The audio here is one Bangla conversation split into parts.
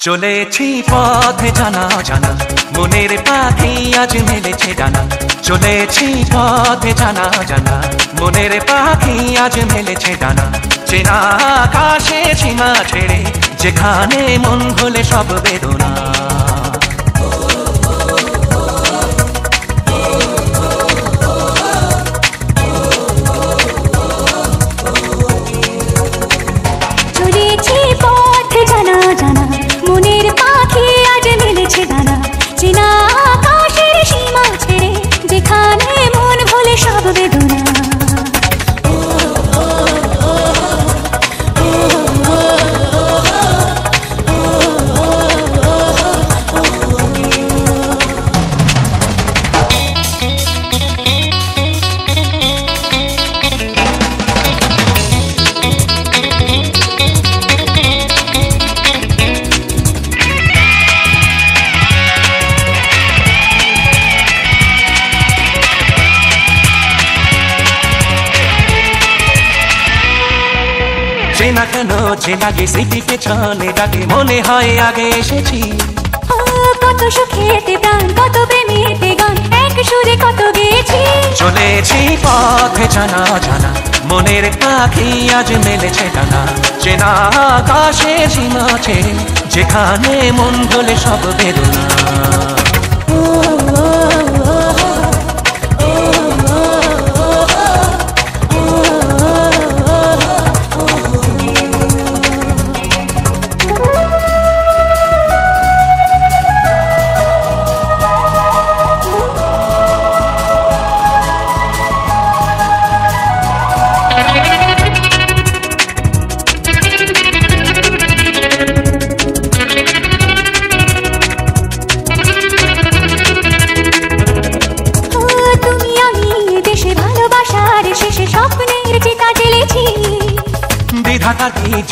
চলেছি পথে জানা জানা মনের পাখি আজ মেলেছে ডানা। চলেছি পথে জানা জানা মনের পাখি আজ মেলেছে ডানা। চেনা আকাশে সীমা ছেড়ে যেখানে মন ভুলে সব বেদনা। চলেছি পথে জানা জানা মনের পাখি আজ মেলেছে ডানা। চেনা আকাশের সীমা ছেড়ে যেখানে মন ভুলে সব বেদনা। চেনা কেন চেনা গে স্মৃতি পেছনে ডাকে মনে হয় আগে এসেছি। কত সুখেতে প্রাণ কত প্রেমেতে গান এক সুরে কত গেছি। চলেছি পথে জানা জানা মনের পাখি আজ মেলেছে ডানা। চেনা আকাশে সীমা ছেড়ে যেখানে মন ভুলে সব বেদনা।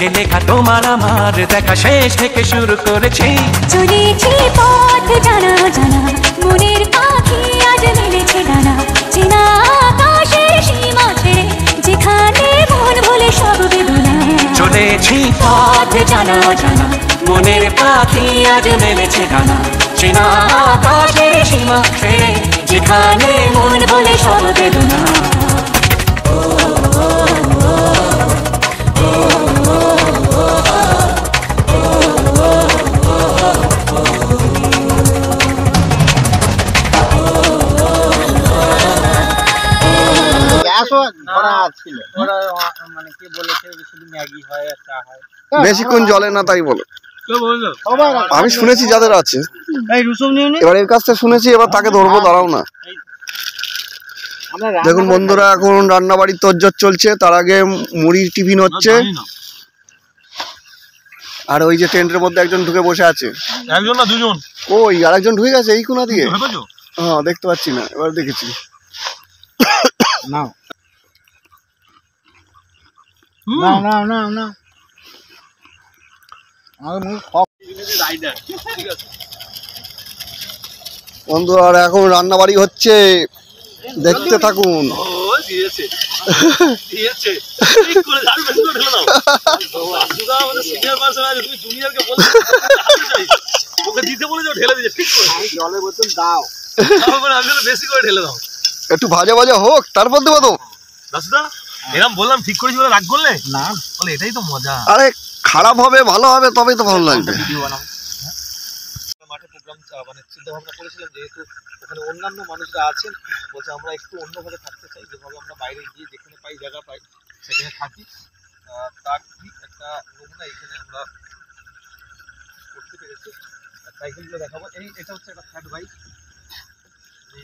যে লেখা তোমার আমার দেখা শেষ থেকে শুরু করেছি। চলেছি পথ জানা জানা মনের পাখি আজ মেলেছে ডানা। চেনা আকাশের সীমা ছেড়ে যেখানে মন ভুলে সব বেদনা। চলেছি পথ জানা জানা মনের পাখি আজ মেলেছে ডানা। চেনা আকাশের সীমা ছেড়ে যেখানে মন ভুলে সব বেদনা। বেশিক্ষণ জলে না তাই বলো। আমি শুনেছি যাদের আছে, এবার এর কাছটা শুনেছি, এবার তাকে ধরবো, দাঁড়াও না। দেখুন বন্ধুরা, এখন রান্না বাড়ির তোড়জোড় চলছে, তার আগে মুড়ির টিফিন হচ্ছে। আর ওই যে টেন্টের মধ্যে একজন ঢুকে বসে আছে। একজন না দুজন? ওই আরেকজন ঢুকে গেছে এই কোণা দিয়ে। হ্যাঁ দেখতে পাচ্ছি না, এবার দেখেছি। না না না না না বন্ধু, আর এখন রান্না বাড়ি হচ্ছে, দেখতে থাকুন। একটু ভাজা ভাজা হোক, তারপর দেবো তো। এরকম বললাম ঠিক করেছি বলে রাগ করলে না, বলে এটাই তো মজা। আরে খারাপ হবে ভালো হবে তবেই তো ভালো লাগবে। মাঠে প্রোগ্রাম মানে চিন্তা ভাবনা করেছিলাম, যেহেতু ওখানে অন্যান্য মানুষরা আছেন, বলছে আমরা একটু অন্যভাবে থাকতে চাই, যেভাবে আমরা বাইরে গিয়ে যেখানে পাই জায়গা পাই সেখানে থাকি। তার ঠিক একটা নমুনা এখানে আমরা করতে পেরেছি। সাইকেলগুলো দেখাবো। এটা হচ্ছে একটা ফ্যাট বাইক,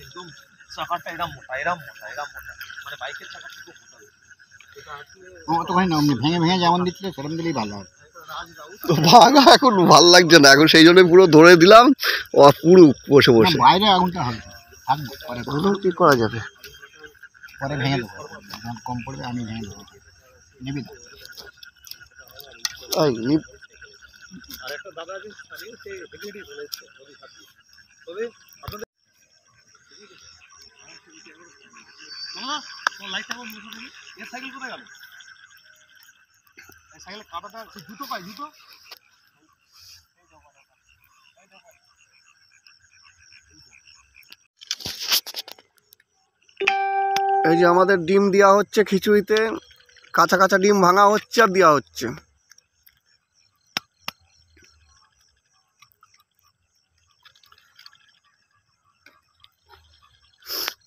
একদম চাকাটা এরম মোটা এরম মোটা এরম মোটা, মানে বাইকের চাকা থেকে মোটা। ভেঙে ভেঙে যেমন দিচ্ছিল সেরকম দিলেই ভালো হয়। তো ভাঙা এখন ভালো লাগছে না, এখন সেই জন্য পুরো ধরে দিলাম পুরো বসে বসে। বাইরে আগুনটা হবে, কি করা যাবে, পরে ভেঙে দেবো, যখন কম পড়বে আমি ভেঙে দেবো। নিবি না? আরেকটা দাদা আছে স্থানীয়, সে হেঁটে চলে এসছে নদীর ঘাট দিয়ে। তবে আপনাদের লাইটটা এর সাইকেল কোথায় গেল? সাইকেলের কাঁটাটা জুতো পাই, জুতো এই যে আমাদের ডিম দেওয়া হচ্ছে খিচুড়িতে, কাঁচা কাঁচা ডিম ভাঙা হচ্ছে আর দেওয়া হচ্ছে।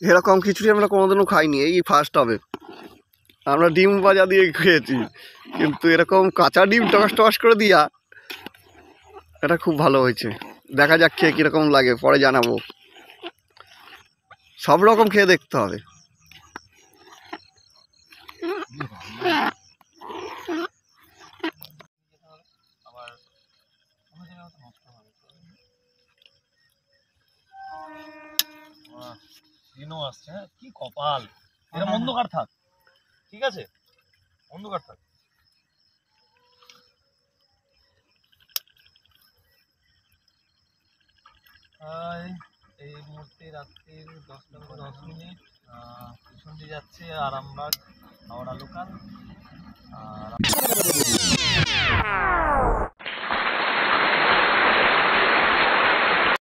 এরকম খিচুড়ি আমরা কোনোদিনও খাইনি, এই ফার্স্ট হবে। আমরা ডিম ভাজা দিয়ে খেয়েছি, কিন্তু এরকম কাঁচা ডিম টকাস টকাস করে দিয়া, এটা খুব ভালো হয়েছে। দেখা যাক খেয়ে কীরকম লাগে, পরে জানাবো। সব রকম খেয়ে দেখতে হবে। দিনও আসছে, হ্যাঁ কি কপাল, এরকম অন্ধকার থাক, ঠিক আছে অন্ধকার থাক। এই মুহূর্তে রাত্রির 10:10 পিছন দিয়ে যাচ্ছে আরামবাগ হাওড়া লোকাল। আর